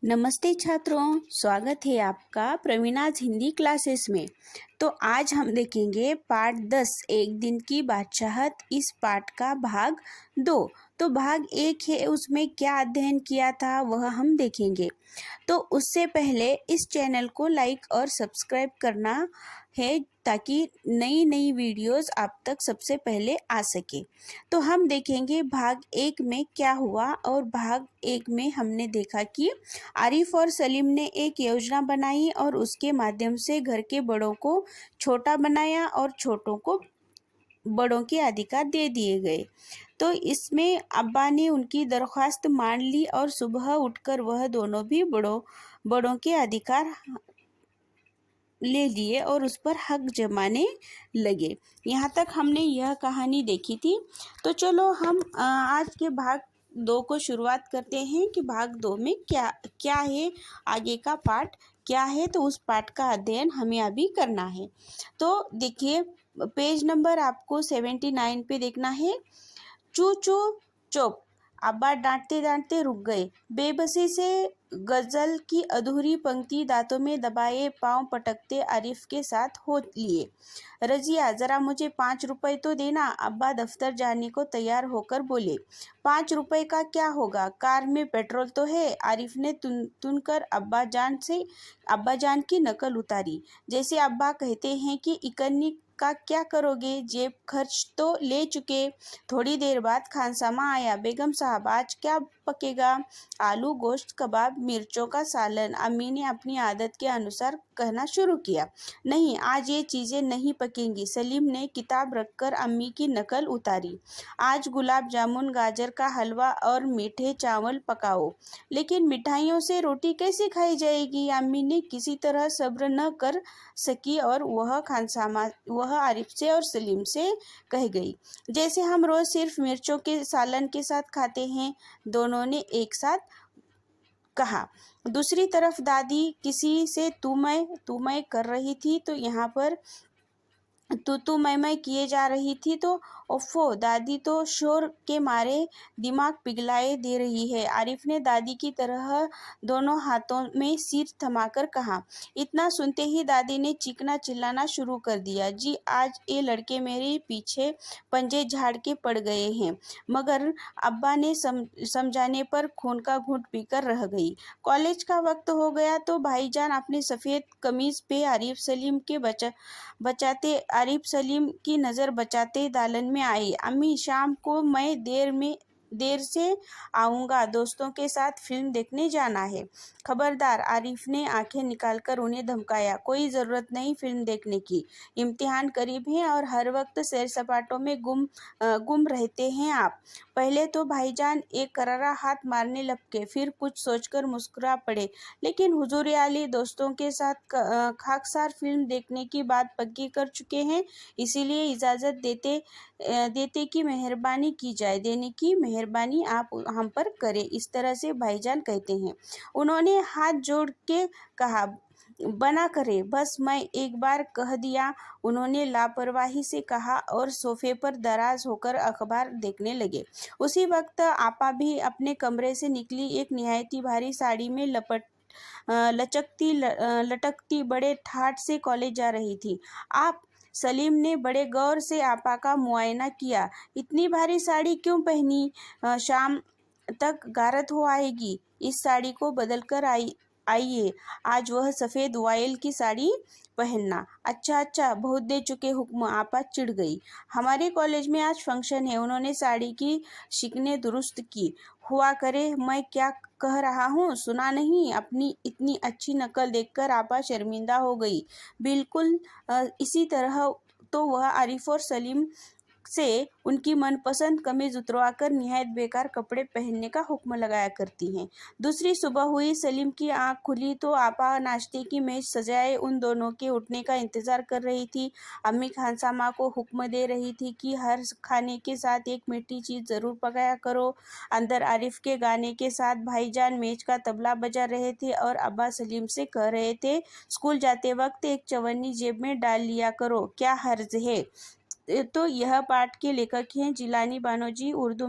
नमस्ते छात्रों, स्वागत है आपका प्रवीणाज हिंदी क्लासेस में। तो आज हम देखेंगे पाठ 10 एक दिन की बादशाहत। इस पाठ का भाग 2। तो भाग 1 है, उसमें क्या अध्ययन किया था वह हम देखेंगे। तो उससे पहले इस चैनल को लाइक और सब्सक्राइब करना है ताकि नई नई वीडियोस आप तक सबसे पहले आ सके। तो हम देखेंगे भाग 1 में क्या हुआ। और भाग 1 में हमने देखा कि आरिफ और सलीम ने एक योजना बनाई और उसके माध्यम से घर के बड़ों को छोटा बनाया और छोटों को बड़ों के अधिकार दे दिए गए। तो इसमें अब्बा ने उनकी दरख्वास्त मान ली और सुबह उठकर वह दोनों भी बड़ों के अधिकार ले लिए और उस पर हक जमाने लगे। यहाँ तक हमने यह कहानी देखी थी। तो चलो हम आज के भाग 2 को शुरुआत करते हैं कि भाग 2 में क्या क्या है, आगे का पाठ क्या है। तो उस पाठ का अध्ययन हमें अभी करना है। तो देखिए, पेज नंबर आपको 79 पे देखना है। चू चू चुप। अब्बा डांटते डांटते रुक गए। बेबसी से गजल की अधूरी पंक्ति दांतों में दबाए पांव पटकते आरिफ के साथ हो लिए। रजिया, जरा मुझे 5 रुपए तो देना। अब्बा दफ्तर जाने को तैयार होकर बोले। 5 रुपए का क्या होगा, कार में पेट्रोल तो है। आरिफ ने तुन कर अब्बा जान की नकल उतारी। जैसे अब्बा कहते हैं कि इकन्नी का क्या करोगे, जेब खर्च तो ले चुके। थोड़ी देर बाद खानसामा आया। बेगम साहब, आज क्या पकेगा? आलू गोश्त कबाब मिर्चों का सालन। अम्मी ने अपनी आदत के अनुसार कहना शुरू किया। नहीं, आज ये चीज़ें नहीं पकेंगी। सलीम ने किताब रखकर अम्मी की नकल उतारी। आज गुलाब जामुन, गाजर का हलवा और मीठे चावल पकाओ। लेकिन मिठाइयों से रोटी कैसे खाई जाएगी? अम्मी ने किसी तरह सब्र न कर सकी और वह आरिफ से और सलीम से कह गई, जैसे हम रोज सिर्फ मिर्चों के सालन के साथ खाते हैं। दोनों ने एक साथ कहा। दूसरी तरफ दादी किसी से तू मैं कर रही थी। तो यहाँ पर तू मैं किए जा रही थी। तो ओफो, दादी तो शोर के मारे दिमाग पिघलाए दे रही है। आरिफ ने दादी की तरह दोनों हाथों में सिर थमाकर कहा। इतना सुनते ही दादी ने चीखना चिल्लाना शुरू कर दिया। जी, आज ये लड़के मेरे पीछे पंजे झाड़ के पड़ गए हैं। मगर अब्बा ने समझाने पर खून का घूंट पीकर रह गई। कॉलेज का वक्त हो गया तो भाईजान अपने सफ़ेद कमीज पे आरिफ सलीम की नज़र बचाते दालन में आई। अम्मी, शाम को मैं देर से आऊँगा, दोस्तों के साथ फिल्म देखने जाना है। खबरदार, आरिफ ने आंखें निकालकर उन्हें धमकाया। कोई ज़रूरत नहीं फिल्म देखने की। इम्तिहान करीब है और हर वक्त सैर सपाटों में गुम रहते हैं आप। पहले तो भाईजान एक करारा हाथ मारने लपके, फिर कुछ सोचकर मुस्कुरा पड़े। लेकिन हुजूर आली, दोस्तों के साथ खाकसार फिल्म देखने की बात पक्की कर चुके हैं, इसीलिए इजाज़त देते की मेहरबानी की जाए, देने की मेहरबानी आप हम पर करें। इस तरह से भाईजान कहते हैं। उन्होंने हाथ जोड़ के कहा, बना करे, बस मैं एक बार कह दिया। उन्होंने लापरवाही से कहा और सोफे पर दराज होकर अखबार देखने लगे। उसी वक्त आपा भी अपने कमरे से निकली। एक निहायती भारी साड़ी में लटकती बड़े ठाठ से कॉलेज जा रही थी। आप? सलीम ने बड़े गौर से आपा का मुआयना किया। इतनी भारी साड़ी क्यों पहनी? शाम तक गारत हो आएगी। इस साड़ी को बदल कर आइए। आज वह सफ़ेद वायल की साड़ी पहनना। अच्छा, बहुत दे चुके हुक्म। आपा चिढ़ गई। हमारे कॉलेज में आज फंक्शन है। उन्होंने साड़ी की शिकने दुरुस्त की। हुआ करे, मैं क्या कह रहा हूँ, सुना नहीं? अपनी इतनी अच्छी नकल देखकर आपा शर्मिंदा हो गई। बिल्कुल इसी तरह तो वह आरिफ और सलीम से उनकी मनपसंद कमीज उतरवाकर निहायत बेकार कपड़े पहनने का हुक्म लगाया करती हैं। दूसरी सुबह हुई। सलीम की आंख खुली तो आपा नाश्ते की मेज सजाए उन दोनों के उठने का इंतजार कर रही थी। अम्मी खानसामा को हुक्म दे रही थी कि हर खाने के साथ एक मीठी चीज़ ज़रूर पकाया करो। अंदर आरिफ के गाने के साथ भाईजान मेज का तबला बजा रहे थे और अब्बा सलीम से कह रहे थे, स्कूल जाते वक्त एक चवन्नी जेब में डाल लिया करो, क्या हर्ज है? तो यह पाठ के लेखक हैं जिलानी बानोजी। उर्दू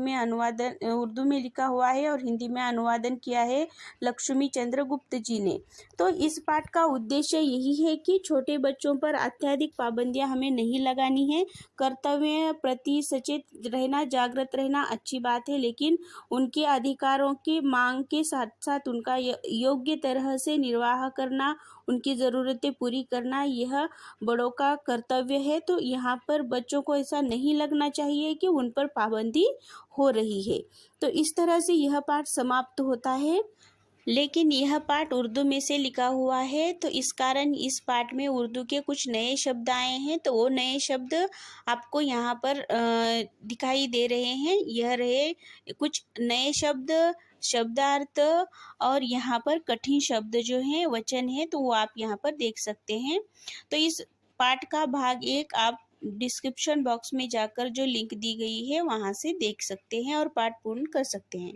में लिखा हुआ है और हिंदी में अनुवादन किया है लक्ष्मी चंद्र गुप्त जी ने। तो इस पाठ का उद्देश्य यही है कि छोटे बच्चों पर अत्यधिक पाबंदियां हमें नहीं लगानी है। कर्तव्य प्रति सचेत रहना, जागृत रहना अच्छी बात है, लेकिन उनके अधिकारों की मांग के साथ साथ उनका योग्य तरह से निर्वाह करना, उनकी ज़रूरतें पूरी करना, यह बड़ों का कर्तव्य है। तो यहाँ पर बच्चों को ऐसा नहीं लगना चाहिए कि उन पर पाबंदी हो रही है। तो इस तरह से यह पाठ समाप्त होता है। लेकिन यह पाठ उर्दू में से लिखा हुआ है, तो इस कारण इस पाठ में उर्दू के कुछ नए शब्द आए हैं। तो वो नए शब्द आपको यहाँ पर दिखाई दे रहे हैं। यह रहे कुछ नए शब्द, शब्दार्थ और यहाँ पर कठिन शब्द जो हैं, वचन है, तो वो आप यहाँ पर देख सकते हैं। तो इस पाठ का भाग 1 आप डिस्क्रिप्शन बॉक्स में जाकर जो लिंक दी गई है वहाँ से देख सकते हैं और पाठ पूर्ण कर सकते हैं।